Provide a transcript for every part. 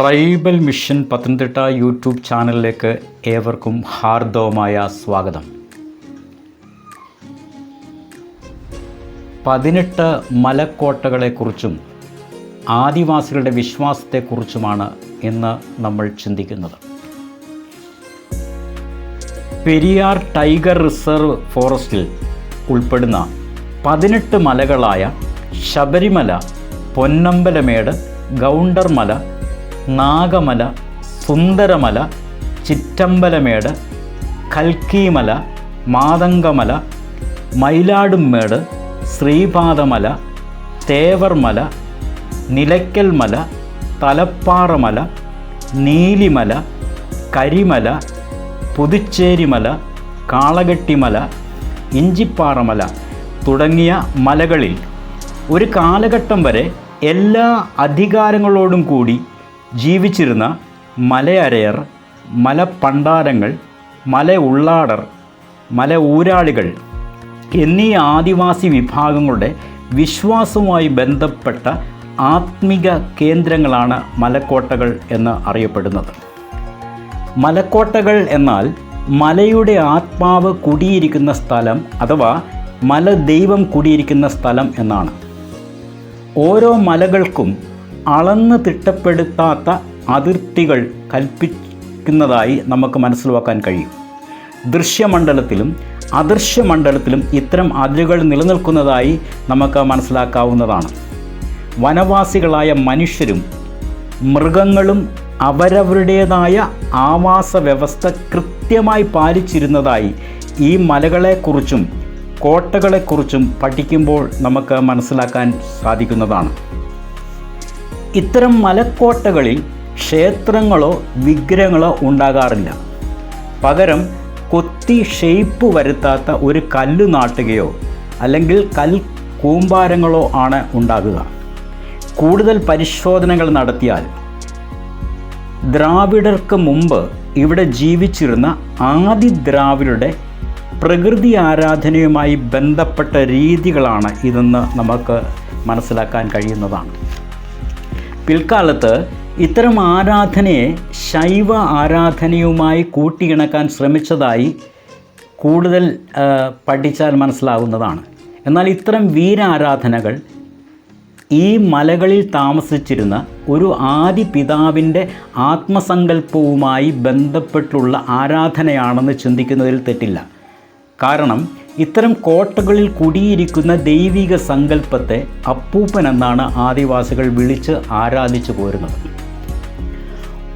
Tribal mission Pathanamthitta YouTube ചാനലിലേക്ക് ഏവർക്കും ഹാർദവമായ സ്വാഗതം. 18 മലക്കോട്ടകളെക്കുറിച്ചും ആദിവാസികളുടെ വിശ്വാസത്തെക്കുറിച്ചുമാണ് ഇന്ന് നമ്മൾ ചിന്തിക്കുന്നത്. പെരിയാർ ടൈഗർ റിസർവ് ഫോറസ്റ്റിൽ ഉൾപ്പെടുന്ന 18 മലകളായ ശബരിമല, പൊന്നമ്പലമേട്, ഗൗണ്ടർമല, നാഗമല, സുന്ദരമല, ചിറ്റമ്പലമേട്, കൽക്കിമല, മാതങ്കമല, മയിലാടുംമേട്, ശ്രീപാദമല, തേവർമല, നിലയ്ക്കൽമല, തലപ്പാറമല, നീലിമല, കരിമല, പുതുച്ചേരിമല, കാളകെട്ടിമല, ഇഞ്ചിപ്പാറമല തുടങ്ങിയ മലകളിൽ ഒരു കാലഘട്ടം വരെ എല്ലാ അധികാരങ്ങളോടും കൂടി ജീവിച്ചിരുന്ന മലയരയർ, മലപ്പണ്ടാരങ്ങൾ, മല ഉള്ളാടർ, മല ഊരാളികൾ എന്നീ ആദിവാസി വിഭാഗങ്ങളുടെ വിശ്വാസവുമായി ബന്ധപ്പെട്ട ആത്മിക കേന്ദ്രങ്ങളാണ് മലക്കോട്ടകൾ എന്ന് അറിയപ്പെടുന്നത്. മലക്കോട്ടകൾ എന്നാൽ മലയുടെ ആത്മാവ് കുടിയിരിക്കുന്ന സ്ഥലം അഥവാ മലദൈവം കുടിയിരിക്കുന്ന സ്ഥലം എന്നാണ്. ഓരോ മലകൾക്കും അളന്ന് തിട്ടപ്പെടുത്താത്ത അതിർത്തികൾ കൽപ്പിക്കുന്നതായി നമുക്ക് മനസ്സിലാക്കാൻ കഴിയും. ദൃശ്യമണ്ഡലത്തിലും അദൃശ്യമണ്ഡലത്തിലും ഇത്തരം അതിരുകൾ നിലനിൽക്കുന്നതായി നമുക്ക് മനസ്സിലാക്കാവുന്നതാണ്. വനവാസികളായ മനുഷ്യരും മൃഗങ്ങളും അവരവരുടേതായ ആവാസ വ്യവസ്ഥ കൃത്യമായി പാലിച്ചിരുന്നതായി ഈ മലകളെക്കുറിച്ചും കോട്ടകളെക്കുറിച്ചും പഠിക്കുമ്പോൾ നമുക്ക് മനസ്സിലാക്കാൻ സാധിക്കുന്നതാണ്. ഇത്തരം മലക്കോട്ടകളിൽ ക്ഷേത്രങ്ങളോ വിഗ്രഹങ്ങളോ ഉണ്ടാകാറില്ല. പകരം കൊത്തി ഷേപ്പ് വരുത്താത്ത ഒരു കല്ല് നാട്ടുകയോ അല്ലെങ്കിൽ കൂമ്പാരങ്ങളോ ആണ് ഉണ്ടാകുക. കൂടുതൽ പരിശോധനകൾ നടത്തിയാൽ ദ്രാവിഡർക്ക് മുമ്പ് ഇവിടെ ജീവിച്ചിരുന്ന ആദി ദ്രാവിഡരുടെ പ്രകൃതി ആരാധനയുമായി ബന്ധപ്പെട്ട രീതികളാണ് ഇതെന്ന് നമുക്ക് മനസ്സിലാക്കാൻ കഴിയുന്നതാണ്. പിൽക്കാലത്ത് ഇത്തരം ആരാധനയെ ശൈവ ആരാധനയുമായി കൂട്ടിയിണക്കാൻ ശ്രമിച്ചതായി കൂടുതൽ പഠിച്ചാൽ മനസ്സിലാകുന്നതാണ്. എന്നാൽ ഇത്തരം വീരാരാധനകൾ ഈ മലകളിൽ താമസിച്ചിരുന്ന ഒരു ആദി പിതാവിൻ്റെ ആത്മസങ്കല്പവുമായി ബന്ധപ്പെട്ടുള്ള ആരാധനയാണെന്ന് ചിന്തിക്കുന്നതിൽ തെറ്റില്ല. കാരണം ഇത്തരം കോട്ടകളിൽ കുടിയിരിക്കുന്ന ദൈവിക സങ്കല്പത്തെ അപ്പൂപ്പൻ എന്നാണ് ആദിവാസികൾ വിളിച്ച് ആരാധിച്ചു പോരുന്നത്.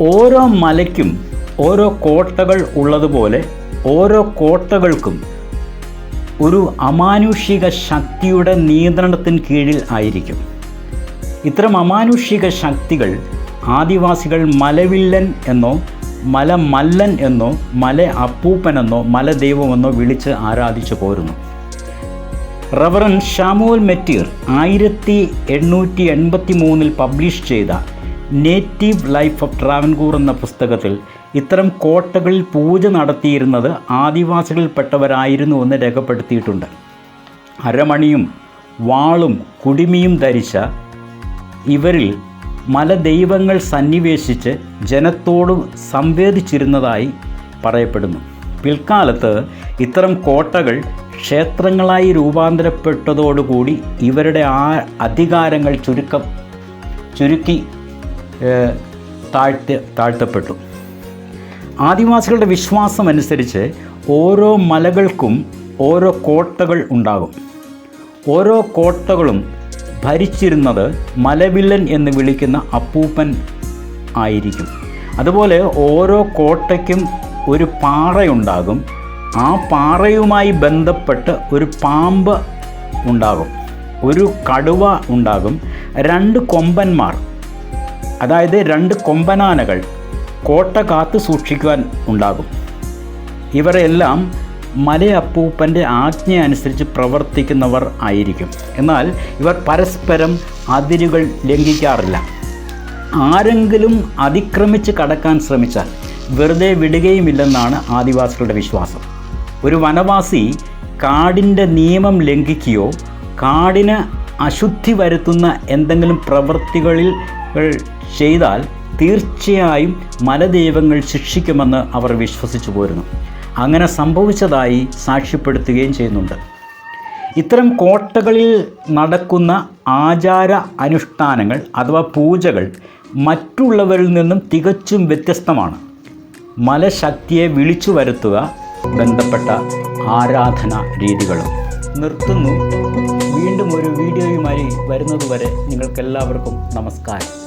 ഓരോ മലയ്ക്കും ഓരോ കോട്ടകൾ ഉള്ളതുപോലെ ഓരോ കോട്ടകൾക്കും ഒരു അമാനുഷിക ശക്തിയുടെ നിയന്ത്രണത്തിന് കീഴിൽ ആയിരിക്കും. ഇത്തരം അമാനുഷിക ശക്തികൾ ആദിവാസികൾ മലവില്ലൻ എന്നോ മലമല്ലൻ എന്നോ മല അപ്പൂപ്പനെന്നോ മലദൈവമെന്നോ വിളിച്ച് ആരാധിച്ചു പോരുന്നു. റവറൻ ഷാമുവൽ മെറ്റീർ 1883 പബ്ലിഷ് ചെയ്ത നേറ്റീവ് ലൈഫ് ഓഫ് ട്രാവൻകൂർ എന്ന പുസ്തകത്തിൽ ഇത്തരം കോട്ടകളിൽ പൂജ നടത്തിയിരുന്നത് ആദിവാസികളിൽപ്പെട്ടവരായിരുന്നുവെന്ന് രേഖപ്പെടുത്തിയിട്ടുണ്ട്. അരമണിയും വാളും കുടിമിയും ധരിച്ച ഇവരിൽ മലദൈവങ്ങൾ സന്നിവേശിച്ച് ജനത്തോട് സംവേദിച്ചിരുന്നതായി പറയപ്പെടുന്നു. പിൽക്കാലത്ത് ഇത്തരം കോട്ടകൾ ക്ഷേത്രങ്ങളായി രൂപാന്തരപ്പെട്ടതോടുകൂടി ഇവരുടെ അധികാരങ്ങൾ ചുരുക്കി താഴ്ത്തപ്പെട്ടു. ആദിവാസികളുടെ വിശ്വാസമനുസരിച്ച് ഓരോ മലകൾക്കും ഓരോ കോട്ടകൾ ഉണ്ടാകും. ഓരോ കോട്ടകളും ഭരിച്ചിരുന്നത് മലവില്ലൻ എന്ന് വിളിക്കുന്ന അപ്പൂപ്പൻ ആയിരിക്കും. അതുപോലെ ഓരോ കോട്ടയ്ക്കും ഒരു പാറയുണ്ടാകും. ആ പാറയുമായി ബന്ധപ്പെട്ട് ഒരു പാമ്പ് ഉണ്ടാകും, ഒരു കടുവ ഉണ്ടാകും, 2 കൊമ്പന്മാർ അതായത് 2 കൊമ്പനാനകൾ കോട്ട കാത്തു സൂക്ഷിക്കുവാൻ ഉണ്ടാകും. ഇവരെല്ലാം മലയപ്പൂപ്പൻ്റെ ആജ്ഞ അനുസരിച്ച് പ്രവർത്തിക്കുന്നവർ ആയിരിക്കും. എന്നാൽ ഇവർ പരസ്പരം അതിരുകൾ ലംഘിക്കാറില്ല. ആരെങ്കിലും അതിക്രമിച്ച് കടക്കാൻ ശ്രമിച്ചാൽ വെറുതെ വിടുകയുമില്ലെന്നാണ് ആദിവാസികളുടെ വിശ്വാസം. ഒരു വനവാസി കാടിൻ്റെ നിയമം ലംഘിക്കുകയോ കാടിന് അശുദ്ധി വരുത്തുന്ന എന്തെങ്കിലും പ്രവൃത്തികളിൽ ചെയ്താൽ തീർച്ചയായും മലദൈവങ്ങൾ ശിക്ഷിക്കുമെന്ന് അവർ വിശ്വസിച്ചു പോരുന്നു. അങ്ങനെ സംഭവിച്ചതായി സാക്ഷ്യപ്പെടുത്തുകയും ചെയ്യുന്നുണ്ട്. ഇത്തരം കോട്ടകളിൽ നടക്കുന്ന ആചാര അനുഷ്ഠാനങ്ങൾ അഥവാ പൂജകൾ മറ്റുള്ളവരിൽ നിന്നും തികച്ചും വ്യത്യസ്തമാണ്. മലശക്തിയെ വിളിച്ചു വരുത്തുക, ബന്ധപ്പെട്ട ആരാധനാ രീതികളും. നിർത്തുന്നു. വീണ്ടും ഒരു വീഡിയോയുമായി വരുന്നതുവരെ നിങ്ങൾക്കെല്ലാവർക്കും നമസ്കാരം.